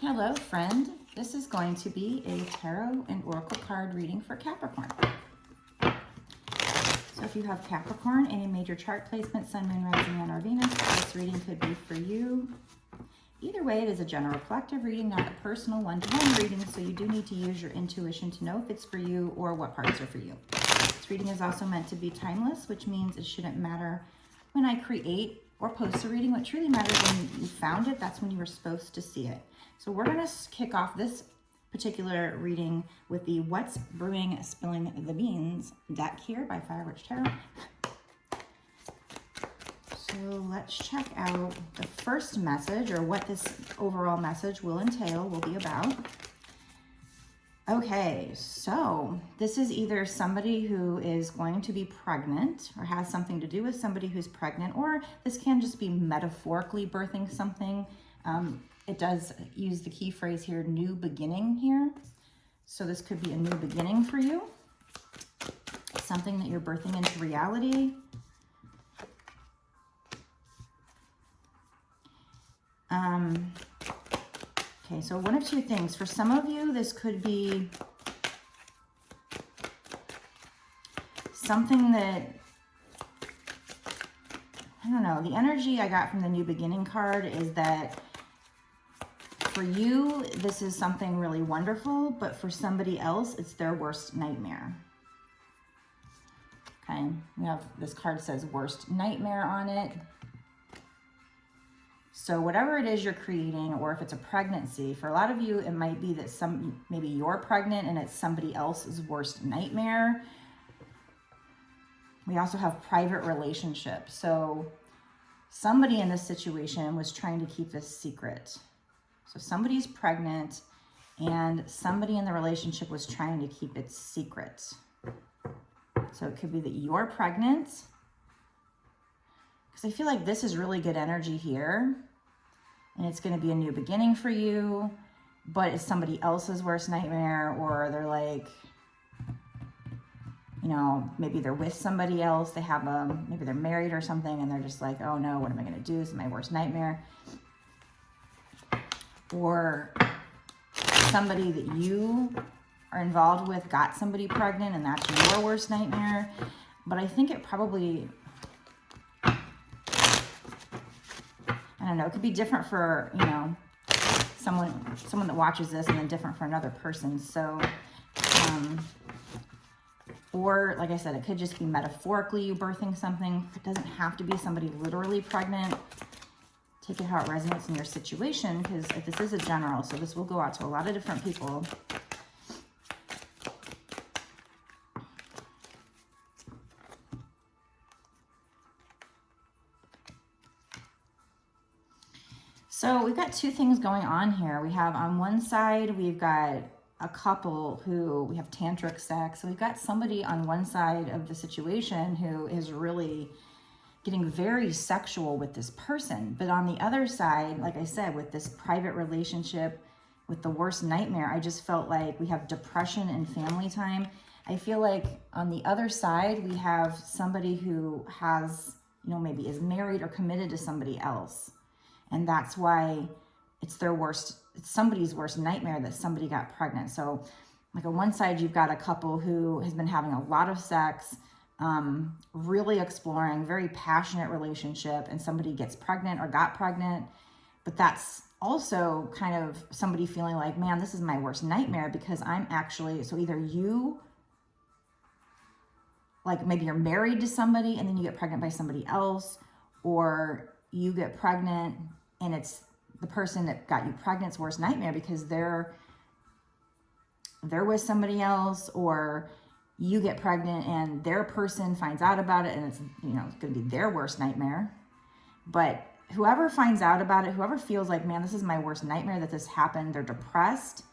Hello, friend. This is going to be a tarot and oracle card reading for Capricorn. So if you have Capricorn, any major chart placement, Sun, Moon, Rising, and or Venus, this reading could be for you. Either way, it is a general collective reading, not a personal one-to-one reading, so you do need to use your intuition to know if it's for you or what parts are for you. This reading is also meant to be timeless, which means it shouldn't matter when I create or post a reading. What truly matters when you found it, that's when you were supposed to see it. So we're going to kick off this particular reading with the What's Brewing Spilling the Beans deck here by Fire Witch Tarot. So let's check out the first message, or what this overall message will entail, will be about. Okay, so this is either somebody who is going to be pregnant or has something to do with somebody who's pregnant, or this can just be metaphorically birthing something. It does use the key phrase here, new beginning here. So this could be a new beginning for you. Something that you're birthing into reality. Okay, so one of two things. For some of you, this could be something that, I don't know, the energy I got from the new beginning card is that for you, this is something really wonderful, but for somebody else, it's their worst nightmare. Okay, we have, this card says worst nightmare on it. So whatever it is you're creating, or if it's a pregnancy, for a lot of you, it might be that maybe you're pregnant and it's somebody else's worst nightmare. We also have private relationships. So somebody in this situation was trying to keep this secret. So somebody's pregnant and somebody in the relationship was trying to keep it secret. So it could be that you're pregnant, because I feel like this is really good energy here, and it's going to be a new beginning for you, but it's somebody else's worst nightmare, or they're like, you know, maybe they're with somebody else, they have maybe they're married or something, and they're just like, oh no, what am I going to do? This is my worst nightmare. Or somebody that you are involved with got somebody pregnant and that's your worst nightmare. But I think it probably, I don't know, it could be different for, you know, someone that watches this, and then different for another person. So, or like I said, it could just be metaphorically you birthing something. It doesn't have to be somebody literally pregnant. Take it how it resonates in your situation, because this is a general, so this will go out to a lot of different people. So we've got two things going on here. We have on one side, we've got a couple who, we have tantric sex. So we've got somebody on one side of the situation who is really getting very sexual with this person. But on the other side, like I said, with this private relationship, with the worst nightmare, I just felt like we have depression and family time. I feel like on the other side, we have somebody who has, you know, maybe is married or committed to somebody else. And that's why it's somebody's worst nightmare that somebody got pregnant. So like on one side, you've got a couple who has been having a lot of sex, really exploring, very passionate relationship, and somebody gets pregnant or got pregnant. But that's also kind of somebody feeling like, man, this is my worst nightmare, because I'm actually, so either you, like maybe you're married to somebody and then you get pregnant by somebody else, or you get pregnant and it's the person that got you pregnant's worst nightmare because they're with somebody else, or you get pregnant and their person finds out about it and it's, you know, it's going to be their worst nightmare. But whoever finds out about it, whoever feels like, man, this is my worst nightmare that this happened, they're depressed.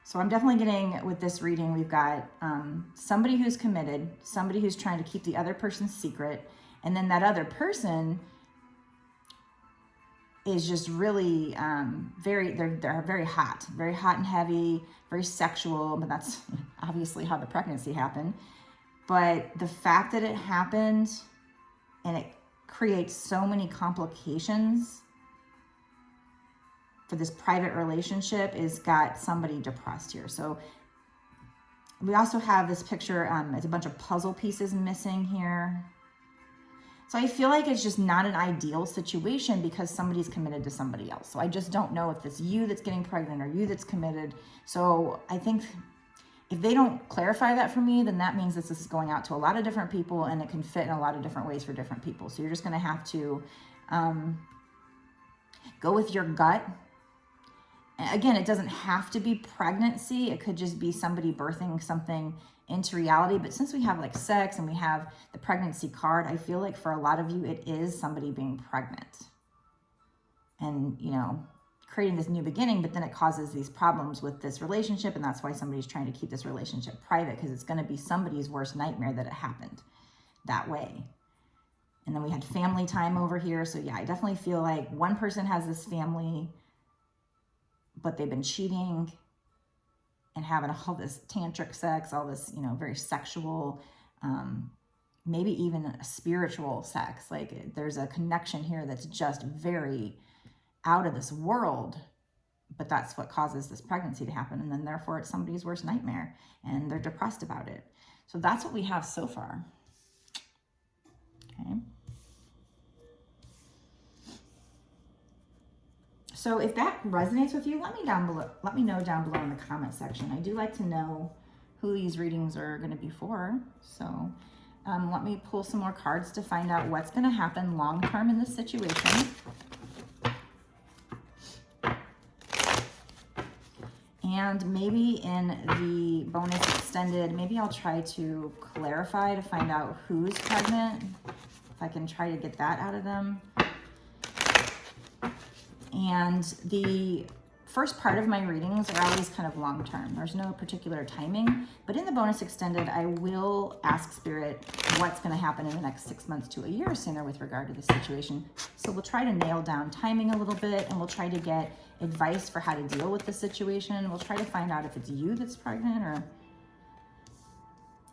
So I'm definitely getting, with this reading, we've got somebody who's committed, somebody who's trying to keep the other person's secret, and then that other person is just really they're very hot and heavy, very sexual, but that's obviously how the pregnancy happened. But the fact that it happened and it creates so many complications for this private relationship is got somebody depressed here. So we also have this picture, it's a bunch of puzzle pieces missing here. So I feel like it's just not an ideal situation because somebody's committed to somebody else. So I just don't know if it's you that's getting pregnant or you that's committed. So I think if they don't clarify that for me, then that means this is going out to a lot of different people and it can fit in a lot of different ways for different people. So you're just going to have to go with your gut. Again, it doesn't have to be pregnancy. It could just be somebody birthing something into reality. But since we have like sex and we have the pregnancy card, I feel like for a lot of you, it is somebody being pregnant and, you know, creating this new beginning, but then it causes these problems with this relationship. And that's why somebody's trying to keep this relationship private, because it's going to be somebody's worst nightmare that it happened that way. And then we had family time over here. So yeah, I definitely feel like one person has this family, but they've been cheating and having all this tantric sex, all this, you know, very sexual, maybe even a spiritual sex. Like there's a connection here that's just very out of this world, but that's what causes this pregnancy to happen. And then therefore it's somebody's worst nightmare and they're depressed about it. So that's what we have so far. Okay. So if that resonates with you, let me know down below in the comment section. I do like to know who these readings are going to be for. So let me pull some more cards to find out what's going to happen long term in this situation. And maybe in the bonus extended, maybe I'll try to clarify to find out who's pregnant. If I can try to get that out of them. And the first part of my readings are always kind of long term. There's no particular timing, but in the bonus extended, I will ask Spirit what's going to happen in the next 6 months to a year sooner with regard to the situation. So we'll try to nail down timing a little bit, and we'll try to get advice for how to deal with the situation. We'll try to find out if it's you that's pregnant, or,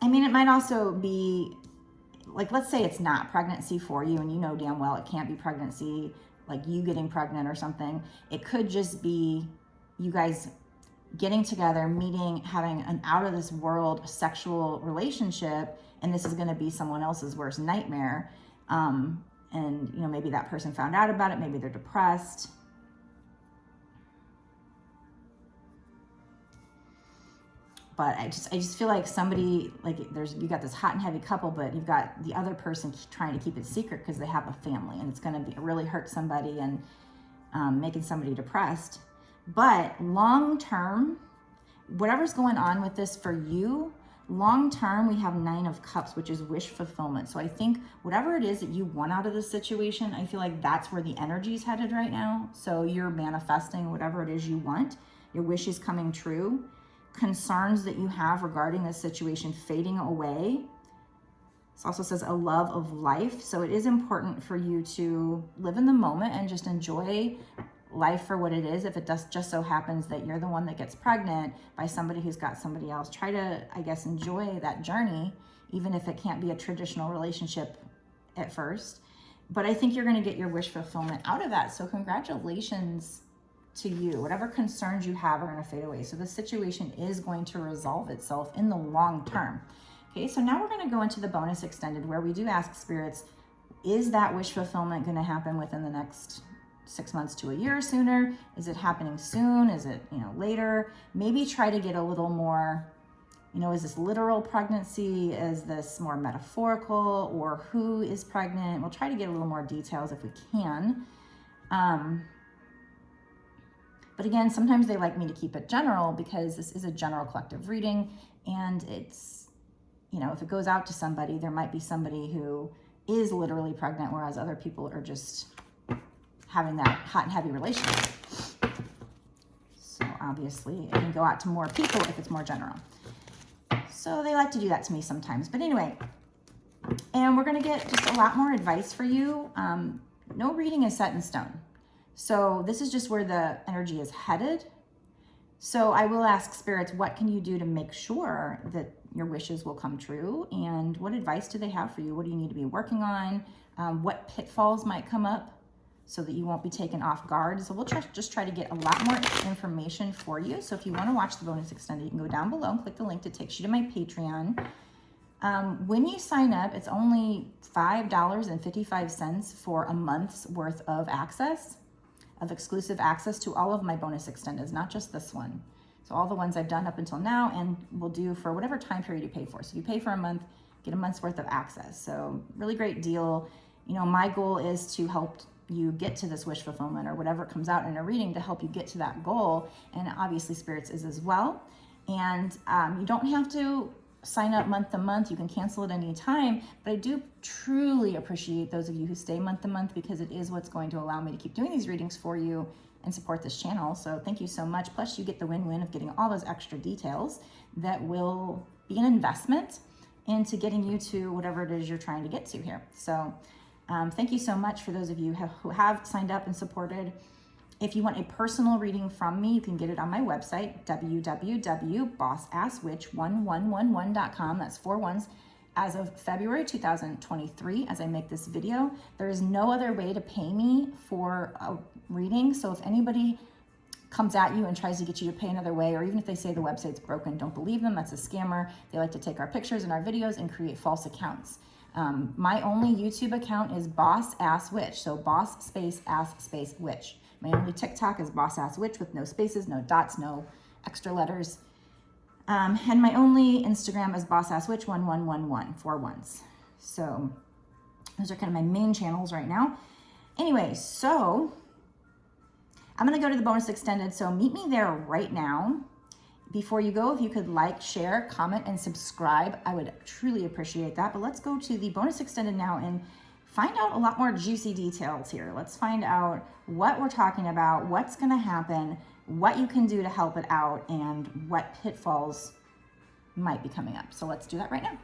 I mean, it might also be, like, let's say it's not pregnancy for you and you know damn well it can't be pregnancy, like you getting pregnant or something. It could just be you guys getting together, meeting, having an out of this world sexual relationship, and this is going to be someone else's worst nightmare. And you know, maybe that person found out about it, maybe they're depressed. But I just feel like somebody, like you got this hot and heavy couple, but you've got the other person trying to keep it secret because they have a family, and it's going to really hurt somebody and making somebody depressed. But long term, whatever's going on with this for you, long term, we have 9 of Cups, which is wish fulfillment. So I think whatever it is that you want out of this situation, I feel like that's where the energy is headed right now. So you're manifesting whatever it is you want. Your wish is coming true. Concerns that you have regarding this situation fading away. This also says a love of life. So it is important for you to live in the moment and just enjoy life for what it is. If it does just so happens that you're the one that gets pregnant by somebody who's got somebody else, try to, I guess, enjoy that journey, even if it can't be a traditional relationship at first. But I think you're going to get your wish fulfillment out of that. So congratulations to you. Whatever concerns you have are going to fade away. So the situation is going to resolve itself in the long term. Okay, so now we're going to go into the bonus extended, where we do ask spirits, is that wish fulfillment going to happen within the next 6 months to a year sooner? Is it happening soon? Is it, you know, later? Maybe try to get a little more, you know, is this literal pregnancy? Is this more metaphorical? Or who is pregnant? We'll try to get a little more details if we can. But again, sometimes they like me to keep it general because this is a general collective reading, and it's, you know, if it goes out to somebody, there might be somebody who is literally pregnant, whereas other people are just having that hot and heavy relationship. So obviously it can go out to more people if it's more general. So they like to do that to me sometimes. But anyway, and we're going to get just a lot more advice for you. No reading is set in stone. So this is just where the energy is headed. So I will ask spirits, what can you do to make sure that your wishes will come true? And what advice do they have for you? What do you need to be working on? What pitfalls might come up? so that you won't be taken off guard. So we'll just try to get a lot more information for you. So if you want to watch the bonus extended, you can go down below and click the link that takes you to my Patreon. When you sign up, it's only $5.55 for a month's worth of access, of exclusive access to all of my bonus extendeds, not just this one. So all the ones I've done up until now and will do for whatever time period you pay for. So if you pay for a month, get a month's worth of access. So really great deal. You know, my goal is to help you get to this wish fulfillment or whatever comes out in a reading to help you get to that goal. And obviously Spirits is as well. And you don't have to sign up month to month. You can cancel at any time, but I do truly appreciate those of you who stay month to month, because it is what's going to allow me to keep doing these readings for you and support this channel. So thank you so much. Plus you get the win-win of getting all those extra details that will be an investment into getting you to whatever it is you're trying to get to here. So thank you so much for those of you who have signed up and supported. If you want a personal reading from me, you can get it on my website, www.bossasswitch1111.com. That's 4 1s. As of February 2023, as I make this video, there is no other way to pay me for a reading. So if anybody comes at you and tries to get you to pay another way, or even if they say the website's broken, don't believe them. That's a scammer. They like to take our pictures and our videos and create false accounts. My only YouTube account is Boss Ass Witch. So boss space ass space witch. My only TikTok is Boss Ass Witch with no spaces, no dots, no extra letters. And my only Instagram is Boss Ass Witch 1111, 4 1s. So those are kind of my main channels right now. Anyway, so I'm going to go to the bonus extended. So meet me there right now. Before you go, if you could like, share, comment, and subscribe, I would truly appreciate that. But let's go to the bonus extended now and find out a lot more juicy details here. Let's find out what we're talking about, what's going to happen, what you can do to help it out, and what pitfalls might be coming up. So let's do that right now.